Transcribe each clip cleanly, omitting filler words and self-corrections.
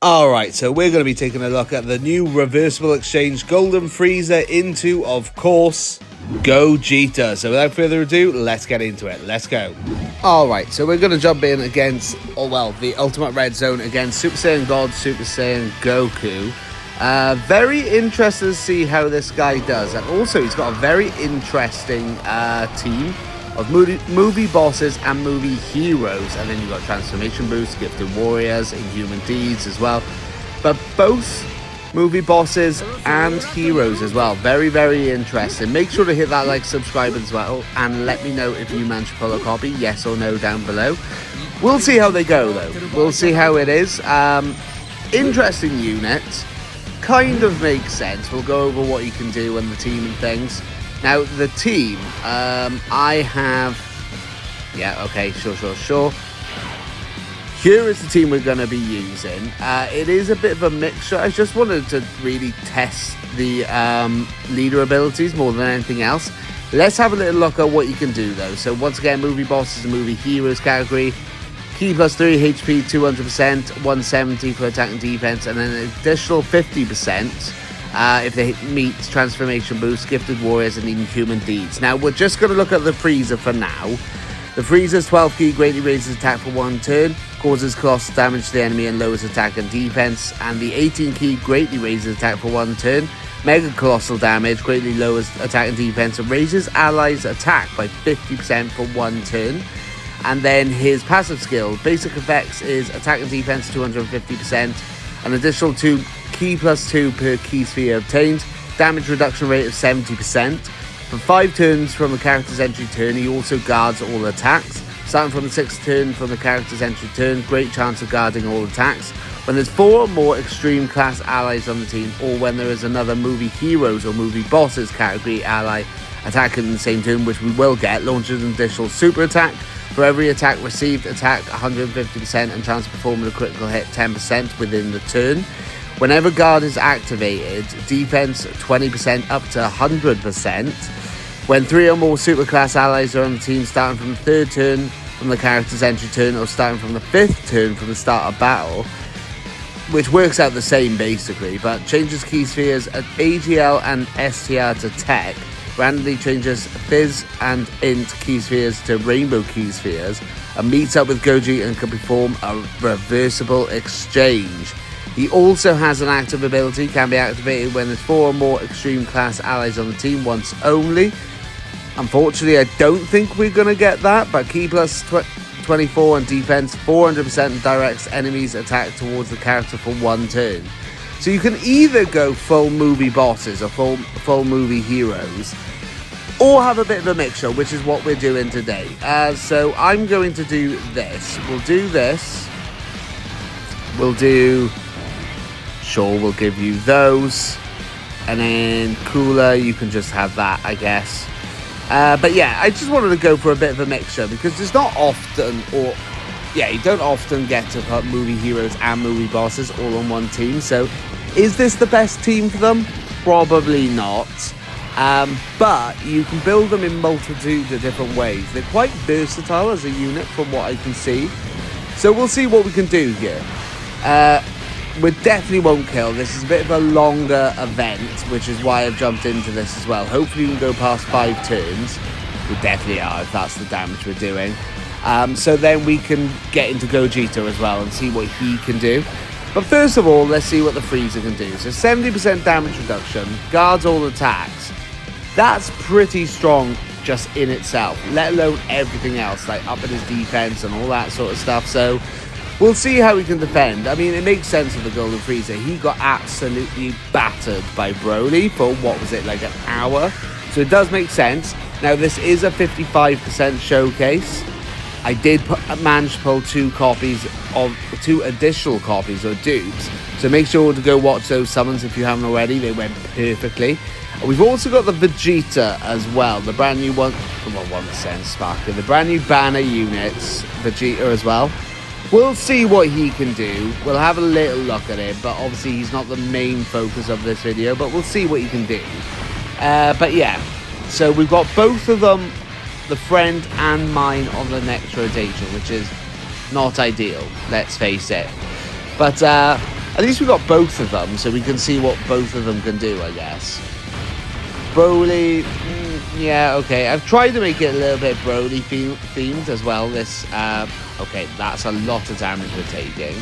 Alright, so we're going to be taking a look at the new Reversible Exchange Golden Frieza into, of course, Gogeta. So without further ado, let's get into it. Let's go. Alright, so we're going to jump in against, the Ultimate Red Zone against Super Saiyan God, Super Saiyan Goku. Very interested to see how this guy does. And also, he's got a very interesting team of movie bosses and movie heroes, and then you've got Transformation Boost, Gifted Warriors, Inhuman Deeds as well, but both movie bosses and heroes as well. Very, very interesting. Make sure to hit that like, subscribe as well, and let me know if you manage to pull a copy, yes or no, down below. We'll see how they go though. We'll see how it is. Interesting unit, kind of makes sense. We'll go over what you can do and the team and things. Now, the team, I have... Yeah, okay, sure. Here is the team we're going to be using. It is a bit of a mixture. I just wanted to really test the leader abilities more than anything else. Let's have a little look at what you can do, though. So, once again, movie bosses and movie heroes category. Key plus 3, HP 200%, 170 for attack and defense, and then an additional 50%. If they meet Transformation Boost, Gifted Warriors, and Inhuman Deeds. Now, we're just going to look at the Frieza for now. The Frieza's 12 key greatly raises attack for 1 turn, causes colossal damage to the enemy and lowers attack and defense. And the 18 key greatly raises attack for 1 turn, mega colossal damage, greatly lowers attack and defense, and raises allies' attack by 50% for 1 turn. And then his passive skill, basic effects is attack and defense 250%, an additional 2 key plus 2 per key sphere obtained, damage reduction rate of 70%. For 5 turns from the character's entry turn, he also guards all attacks. Starting from the 6th turn from the character's entry turn, great chance of guarding all attacks. When there's 4 or more extreme class allies on the team, or when there is another movie heroes or movie bosses category ally attacking in the same turn, which we will get, launches an additional super attack. For every attack received, attack 150% and chance of performing a critical hit 10% within the turn. Whenever guard is activated, defense 20% up to 100%. When 3 or more superclass allies are on the team, starting from the 3rd turn from the character's entry turn, or starting from the 5th turn from the start of battle, which works out the same basically, but changes key spheres at AGL and STR to Tech, randomly changes Fizz and Int key spheres to Rainbow key spheres, and meets up with Goji and can perform a reversible exchange. He also has an active ability, can be activated when there's 4 or more extreme class allies on the team once only. Unfortunately, I don't think we're going to get that, but key plus 24 and defense 400% and directs enemies' attack towards the character for 1 turn. So you can either go full movie bosses or full movie heroes, or have a bit of a mixture, which is what we're doing today. So I'm going to do this. We'll do this. We'll do... Sure, we'll give you those, and then cooler, you can just have that, I guess. But yeah, I just wanted to go for a bit of a mixture, because it's not often, you don't often get to put movie heroes and movie bosses all on one team. So is this the best team for them? Probably not. But you can build them in multitude of different ways. They're quite versatile as a unit from what I can see. So we'll see what we can do here. We definitely won't kill. This is a bit of a longer event, which is why I've jumped into this as well. Hopefully we can go past 5 turns. We definitely are, if that's the damage we're doing. So then we can get into Gogeta as well and see what he can do. But first of all, let's see what the Frieza can do. So 70% damage reduction, guards all attacks. That's pretty strong just in itself, let alone everything else, like upping his defense and all that sort of stuff. So we'll see how he can defend. I mean, it makes sense with the Golden Frieza. He got absolutely battered by Broly for, what was it, like an hour? So it does make sense. Now, this is a 55% showcase. I did manage to pull 2 additional copies or dupes. So make sure to go watch those summons if you haven't already. They went perfectly. We've also got the Vegeta as well. The brand new one, well, 1% Sparker. The brand new banner units, Vegeta as well. We'll see what he can do. We'll have a little look at it, but obviously he's not the main focus of this video, but we'll see what he can do. But yeah, so we've got both of them, the friend and mine, on the next rotation, which is not ideal, let's face it. But At least we got both of them, so we can see what both of them can do, I guess. Broly, yeah, okay. I've tried to make it a little bit Broly themed as well. This, okay, that's a lot of damage we're taking.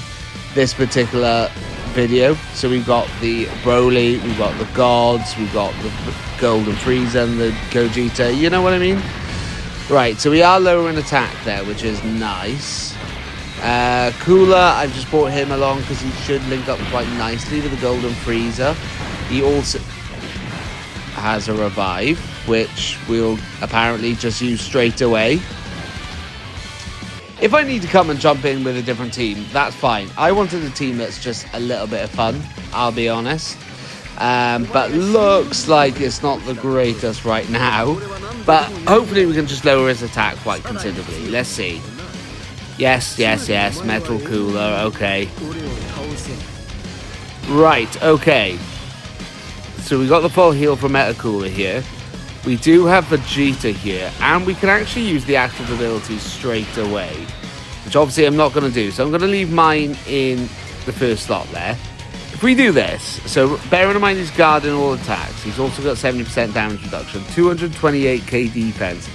This particular video. So we've got the Broly, we've got the Gods, we've got the Golden Frieza and the Gogeta. You know what I mean? Right, so we are lowering attack there, which is nice. Cooler, I've just brought him along because he should link up quite nicely with the Golden Frieza. He also has a revive, which we'll apparently just use straight away. If I need to come and jump in with a different team, that's fine. I wanted a team that's just a little bit of fun, I'll be honest. But looks like it's not the greatest right now. But hopefully we can just lower his attack quite considerably. Let's see. Yes, yes, yes. Metal Cooler, okay. Right, okay. So we got the full heal from Metal Cooler here. We do have Vegeta here, and we can actually use the active abilities straight away, which obviously I'm not going to do. So I'm going to leave mine in the first slot there. If we do this, so bearing in mind he's guarding all attacks, he's also got 70% damage reduction, 228k defense,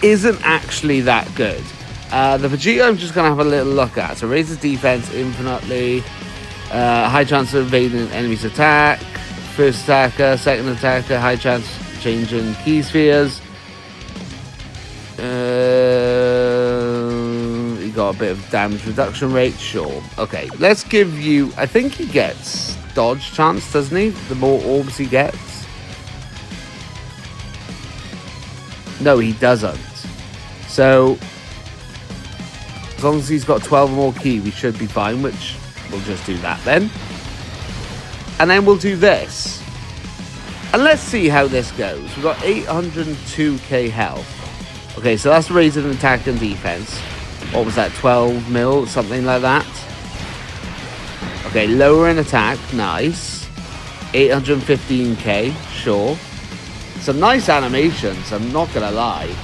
isn't actually that good. The Vegeta I'm just going to have a little look at. So raises defense infinitely, high chance of evading enemy's attack, first attacker, second attacker, high chance changing key spheres. He got a bit of damage reduction rate, sure. Okay, let's give you, I think he gets dodge chance, doesn't he? The more orbs he gets. No, he doesn't. So as long as he's got 12 or more ki, we should be fine, which we'll just do that then. And then we'll do this. And let's see how this goes. We've got 802k health. Okay, so that's raising attack and defense. What was that, 12 mil? Something like that. Okay, lowering attack, nice. 815k, sure. Some nice animations, I'm not going to lie.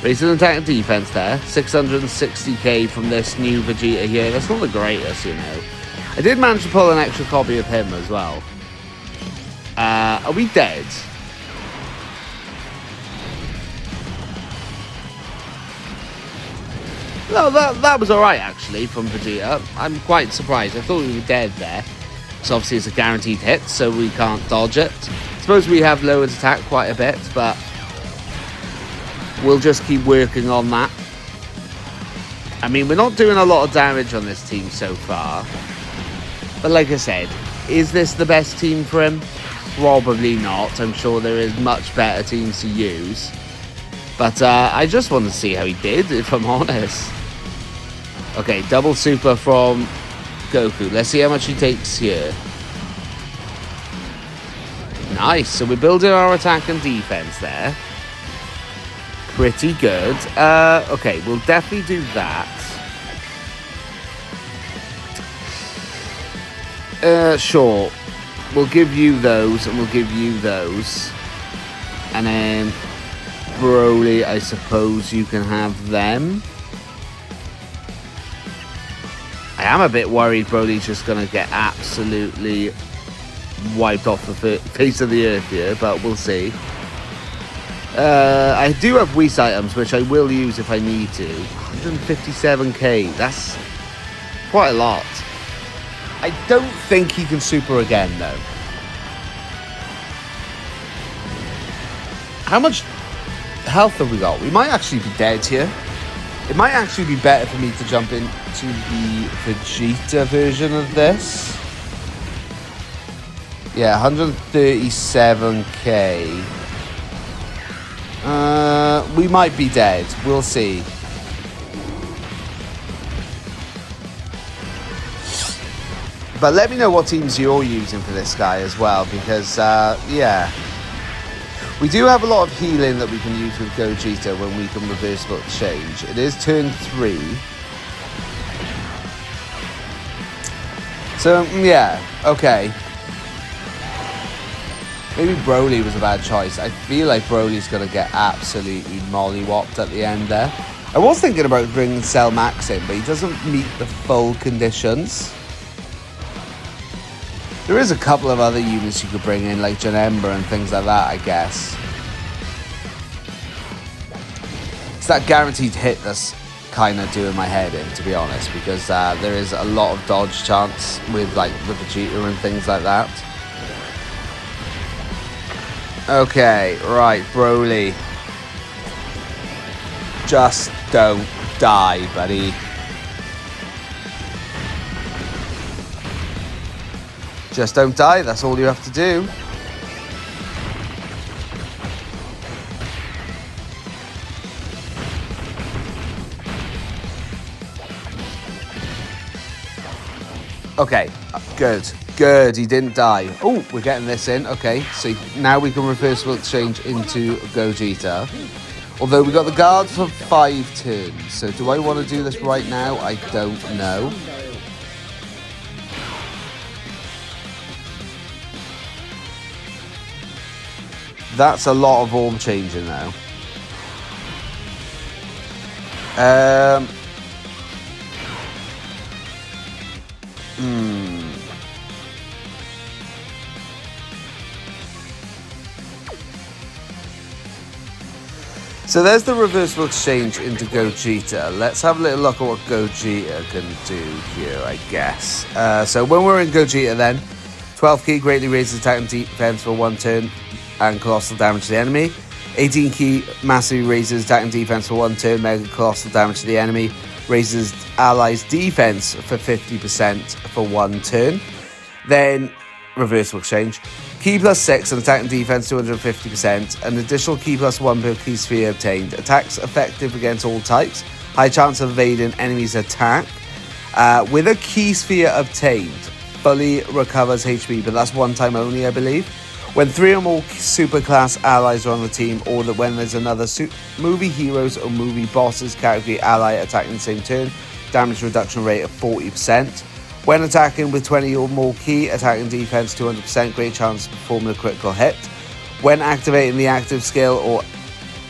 Raising attack and defense there. 660k from this new Vegeta here. That's not the greatest, you know. I did manage to pull an extra copy of him as well. Are we dead? No, that was alright actually from Vegeta. I'm quite surprised. I thought we were dead there. So obviously it's a guaranteed hit, so we can't dodge it. I suppose we have lowered attack quite a bit, but we'll just keep working on that. I mean, we're not doing a lot of damage on this team so far. But like I said, is this the best team for him? Probably not. I'm sure there is much better teams to use. But I just want to see how he did, if I'm honest. Okay, double super from Goku. Let's see how much he takes here. Nice. So we're building our attack and defense there. Pretty good. Okay, we'll definitely do that. Sure. We'll give you those, and we'll give you those. And then Broly, I suppose you can have them. I am a bit worried Broly's just going to get absolutely wiped off the face of the earth here, but we'll see. I do have Whis items, which I will use if I need to. 157k, that's quite a lot. I don't think he can super again, though. How much health have we got? We might actually be dead here. It might actually be better for me to jump into the Vegeta version of this. Yeah, 137k. We might be dead. We'll see. But let me know what teams you're using for this guy as well, because, yeah. We do have a lot of healing that we can use with Gogeta when we can reversible exchange. It is turn 3. So, yeah, okay. Maybe Broly was a bad choice. I feel like Broly's going to get absolutely mollywopped at the end there. I was thinking about bringing Cell Max in, but he doesn't meet the full conditions. There is a couple of other units you could bring in, like Janemba and things like that, I guess. It's that guaranteed hit that's kind of doing my head in, to be honest, because there is a lot of dodge chance with like the Vegeta and things like that. Okay, right, Broly. Just don't die, buddy. Just don't die, that's all you have to do. Okay, good, good, he didn't die. Oh, we're getting this in, okay. So now we can reversible exchange into Gogeta. Although we got the guard for 5 turns. So do I want to do this right now? I don't know. That's a lot of form changing now. So there's the reversible exchange into Gogeta. Let's have a little look at what Gogeta can do here, I guess. So when we're in Gogeta then, 12 key greatly raises attack and defense for 1 turn and colossal damage to the enemy. 18 key massively raises attack and defense for 1 turn, mega colossal damage to the enemy. Raises allies defense for 50% for 1 turn. Then reversible exchange. Key plus 6 and attack and defense 250%. An additional key plus 1 per key sphere obtained. Attacks effective against all types. High chance of evading enemy's attack. With a key sphere obtained, fully recovers HP, but that's 1 time only, I believe. When 3 or more superclass allies are on the team, or that when there's another movie heroes or movie bosses category ally attacking the same turn, damage reduction rate of 40%. When attacking with 20 or more key, attack and defense 200%, great chance of performing a critical hit. When activating the active skill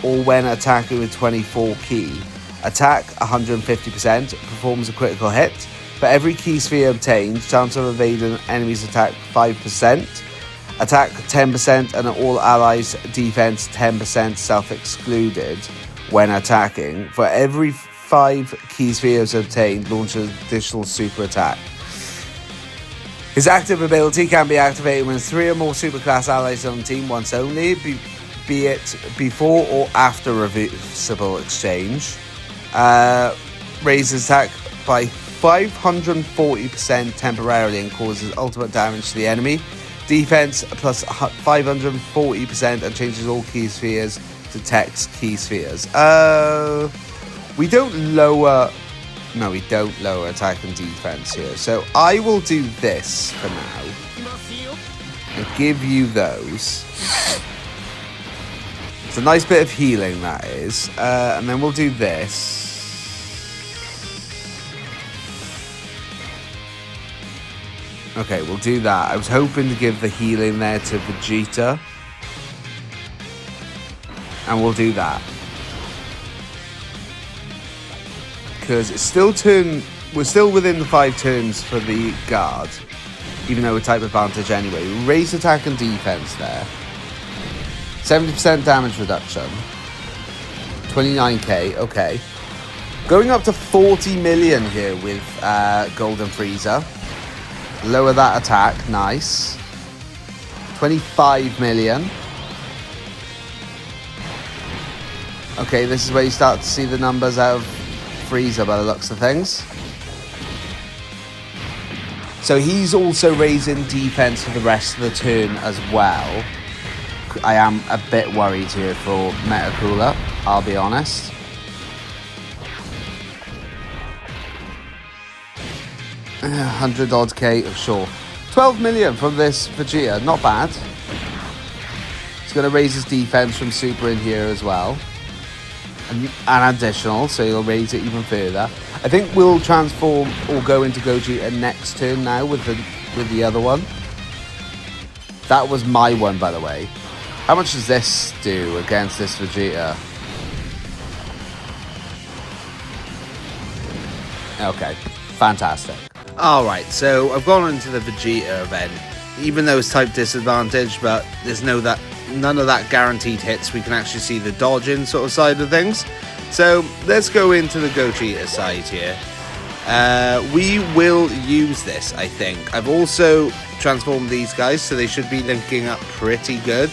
or when attacking with 24 key, attack 150%, performs a critical hit. For every key sphere obtained, chance of evading enemy's attack 5%. Attack 10% and all allies defense 10% self-excluded when attacking. For every 5 key spheres obtained, launch an additional super attack. His active ability can be activated when 3 or more superclass allies on the team once only, be it before or after reversible exchange. Raises attack by 540% temporarily and causes ultimate damage to the enemy. Defense plus 540% and changes all key spheres to text key spheres. We don't lower... No, we don't lower attack and defense here. So I will do this for now. And give you those. It's a nice bit of healing, that is. And then we'll do this. Okay, we'll do that. I was hoping to give the healing there to Vegeta. And we'll do that. Because it's still we're still within the 5 turns for the guard. Even though we're type advantage anyway. We raise attack and defense there. 70% damage reduction. 29k, okay. Going up to 40 million here with Golden Frieza. Lower that attack, nice. 25 million. Okay, this is where you start to see the numbers out of Frieza by the looks of things. So he's also raising defense for the rest of the turn as well. I am a bit worried here for Metacooler, I'll be honest. $100 odd K, sure. 12 million from this Vegeta, not bad. He's going to raise his defense from Super in here as well. And additional, so he'll raise it even further. I think we'll transform or go into Gogeta next turn now with the other one. That was my one, by the way. How much does this do against this Vegeta? Okay, fantastic. Alright, so I've gone into the Vegeta event even though it's type disadvantage, but there's none of that guaranteed hits. We can actually see the dodging sort of side of things. So let's go into the Gogeta side here. We will use this, I think. I've also transformed these guys, so they should be linking up pretty good.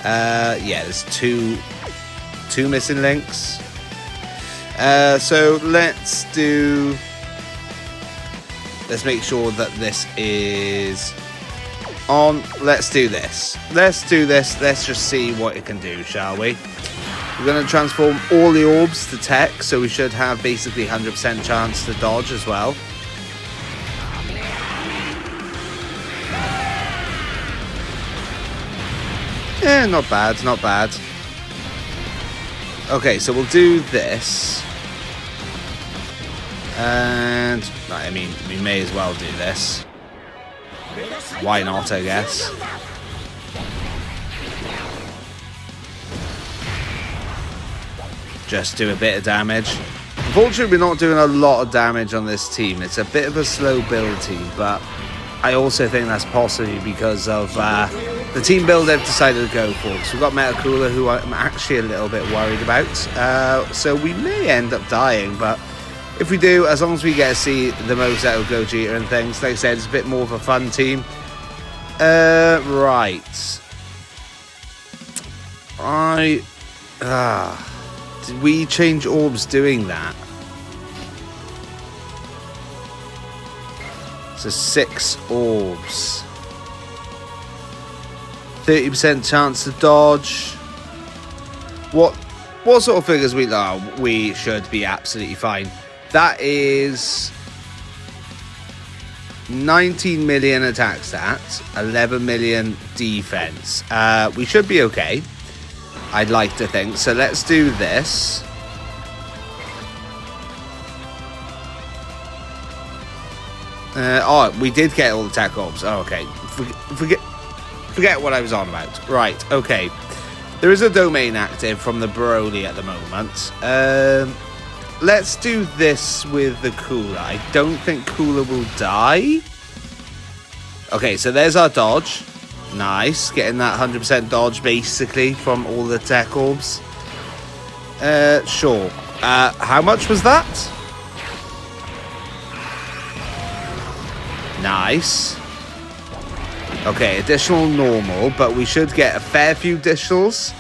Yeah, there's two missing links. So let's make sure that this is on. Let's do this. Let's just see what it can do, shall we? We're going to transform all the orbs to tech, so we should have basically 100% chance to dodge as well. Yeah, not bad, not bad. Okay, so we'll do this. And, I mean, we may as well do this. Why not, I guess. Just do a bit of damage. Unfortunately, we're not doing a lot of damage on this team. It's a bit of a slow build team, but I also think that's possibly because of the team build they've decided to go for. So we've got Metacooler, who I'm actually a little bit worried about. So we may end up dying, but if we do, as long as we get to see the most out of Gogeta and things, like I said, it's a bit more of a fun team. Right. Did we change orbs doing that? So 6 orbs. 30% chance to dodge. What sort of figures we should be absolutely fine. That is 19 million attack stats, 11 million defense. We should be okay, I'd like to think. So let's do this. Oh, we did get all the tech orbs. Oh, okay. Forget what I was on about. Right, okay. There is a domain active from the Broly at the moment. Let's do this with the Cooler. I don't think Cooler will die. Okay, so there's our dodge. Nice. Getting that 100% dodge, basically, from all the tech orbs. Sure. How much was that? Nice. Okay, additional normal, but we should get a fair few additionals.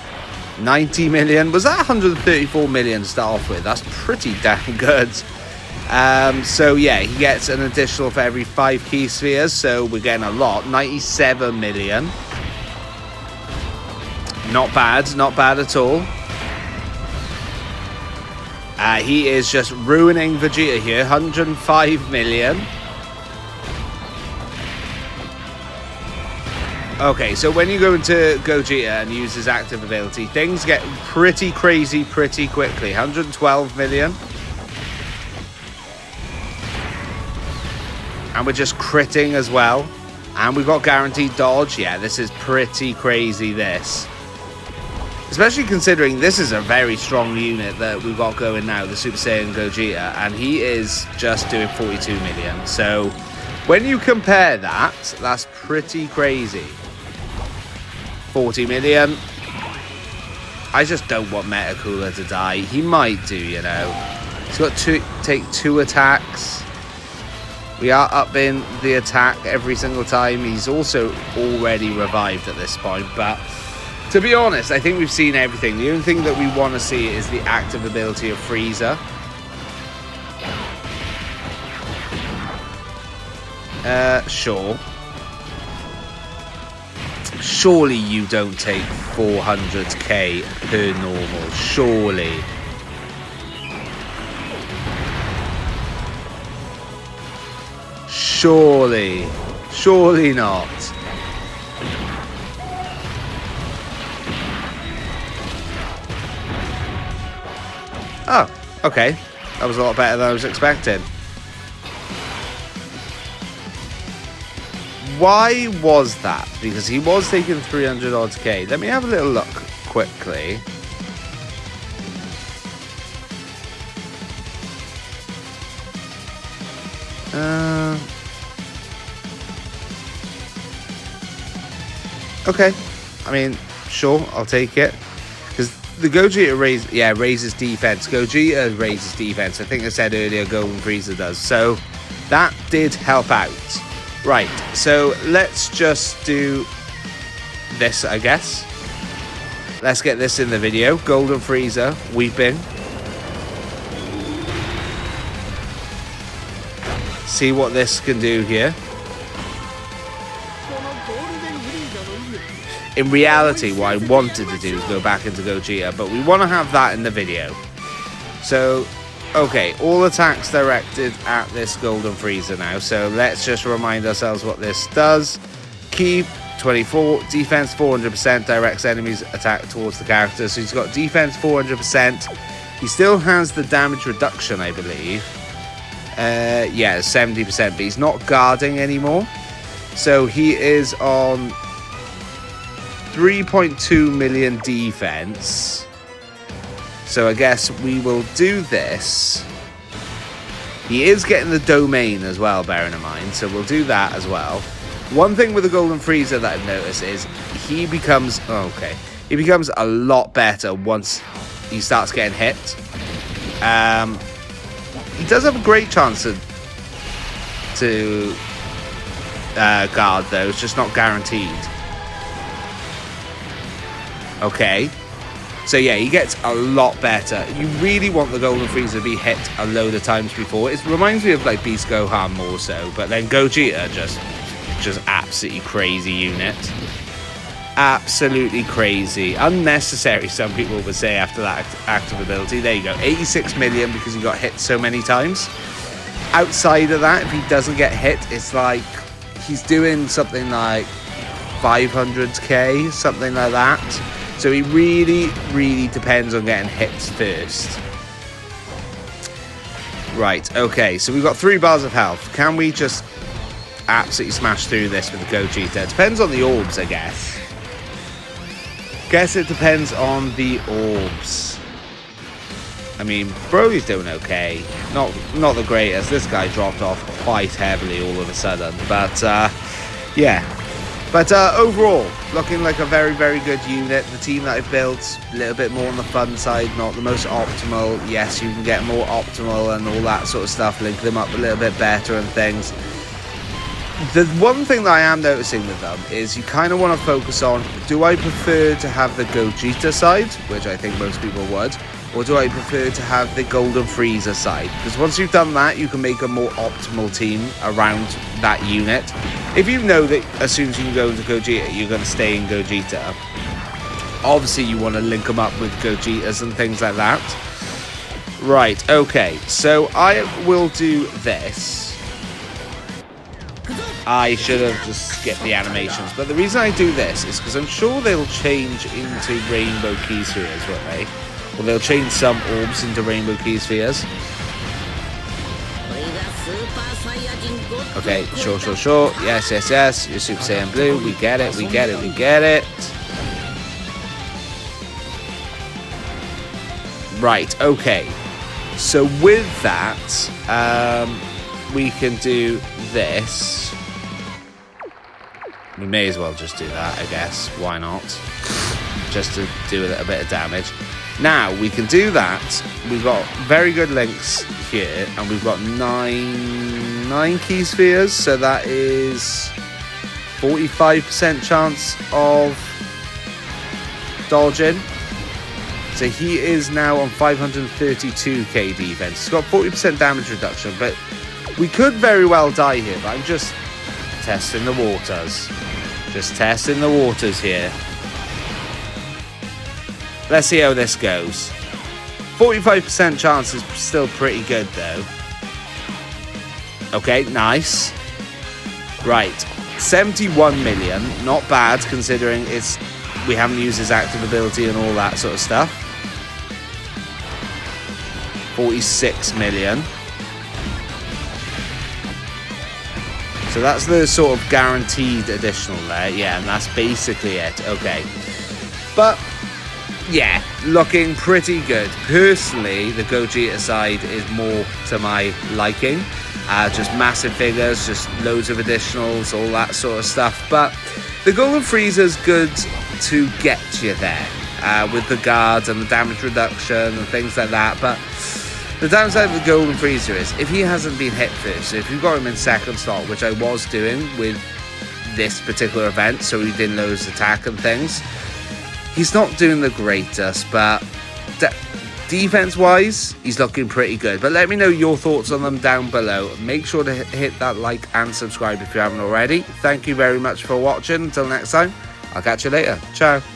90 million. Was that 134 million to start off with? That's pretty damn good. So yeah, he gets an additional for every 5 key spheres, so we're getting a lot. 97 million. Not bad at all. He is just ruining Vegeta here. 105 million. Okay, so when you go into Gogeta and use his active ability, things get pretty crazy pretty quickly. 112 million. And we're just critting as well. And we've got guaranteed dodge. Yeah, this is pretty crazy, this. Especially considering this is a very strong unit that we've got going now, the Super Saiyan Gogeta. And he is just doing 42 million. So when you compare that, that's pretty crazy. 40 million. I just don't want Metacooler to die. He might do, you know. He's got to take 2 attacks. We are upping the attack every single time. He's also already revived at this point. But to be honest, I think we've seen everything. The only thing that we want to see is the active ability of Frieza. Sure. Surely you don't take 400k per normal. Surely. Surely not. Oh, okay. That was a lot better than I was expecting. Why was that? Because he was taking 300 odd K. Let me have a little look quickly. Okay, I mean, sure, I'll take it. Because the Gogeta raises defense. Gogeta raises defense. I think I said earlier Golden Frieza does. So that did help out. Right, so let's just do this, I guess. Let's get this in the video. Golden Frieza, weeping. See what this can do here. In reality, what I wanted to do is go back into Gogeta, but we want to have that in the video. So, okay, all attacks directed at this Golden Frieza now. So let's just remind ourselves what this does. Keep 24, defense 400%, directs enemies attack towards the character. So he's got defense 400%. He still has the damage reduction, I believe. Yeah, 70%, but he's not guarding anymore. So he is on 3.2 million defense. So I guess we will do this. He is getting the domain as well, bearing in mind. So we'll do that as well. One thing with the Golden Frieza that I've noticed is he becomes... okay. He becomes a lot better once he starts getting hit. He does have a great chance to guard, though. It's just not guaranteed. Okay. So, yeah, he gets a lot better. You really want the Golden Frieza to be hit a load of times before. It reminds me of, like, Beast Gohan more so. But then Gogeta, just absolutely crazy unit. Absolutely crazy. Unnecessary, some people would say, after that active ability. There you go. 86 million because he got hit so many times. Outside of that, if he doesn't get hit, it's like he's doing something like 500k, something like that. So he really, really depends on getting hits first. Right, okay. So we've got 3 bars of health. Can we just absolutely smash through this with the Gogeta? It depends on the orbs, I guess. Guess it depends on the orbs. I mean, Broly's doing okay. Not the greatest. This guy dropped off quite heavily all of a sudden. But, yeah. But overall, looking like a very, very good unit. The team that I've built, a little bit more on the fun side, not the most optimal. Yes, you can get more optimal and all that sort of stuff, link them up a little bit better and things. The one thing that I am noticing with them is you kind of want to focus on, do I prefer to have the Gogeta side, which I think most people would, or do I prefer to have the Golden Frieza side? Because once you've done that, you can make a more optimal team around that unit. If you know that as soon as you go into Gogeta, you're going to stay in Gogeta, obviously you want to link them up with Gogetas and things like that. Right, okay, so I will do this. I should have just skipped the animations, but the reason I do this is because I'm sure they'll change into Rainbow Key Spheres, won't they? Or they'll change some orbs into Rainbow Key Spheres. Okay, sure. Yes. You're Super Saiyan Blue. We get it. Right, okay. So with that, we can do this. We may as well just do that, I guess. Why not? Just to do a little bit of damage. Now, we can do that. We've got very good links here. And we've got nine key spheres. So that is 45% chance of dodging. So he is now on 532k defense. He's got 40% damage reduction. But we could very well die here. But I'm just testing the waters. Just testing the waters here. Let's see how this goes. 45% chance is still pretty good, though. Okay, nice. Right. 71 million. Not bad, considering we haven't used his active ability and all that sort of stuff. 46 million. So that's the sort of guaranteed additional there. Yeah, and that's basically it. Okay. But, yeah, looking pretty good. Personally, the Gogeta side is more to my liking. just massive figures, just loads of additionals, all that sort of stuff. But the Golden Frieza's good to get you there with the guards and the damage reduction and things like that. But the downside of the Golden Frieza is if he hasn't been hit first, so if you've got him in second slot, which I was doing with this particular event, so he didn't lose attack and things, he's not doing the greatest, but defense-wise, he's looking pretty good. But let me know your thoughts on them down below. Make sure to hit that like and subscribe if you haven't already. Thank you very much for watching. Until next time, I'll catch you later. Ciao.